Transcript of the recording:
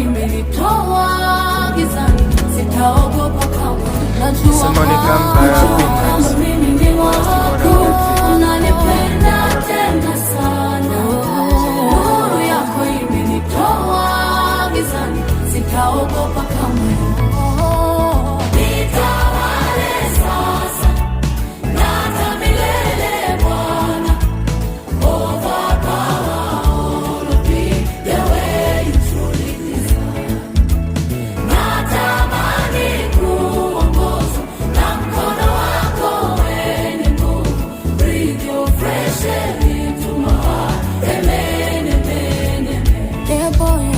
imenitoa gizani, sitaogopa kamwe. Najua mimi ni wako, unanipenda tena sana. Nuru yako imenitoa gizani, sitaogopa kamwe. Nitawale sasa na hata milele Bwana. Overpower all of me the way you truly desire. Natamani kuongozwa na mkono wako wenye nguvu. Breathe your fresh air into my heart. Amen, amen, amen. Yeah, boy.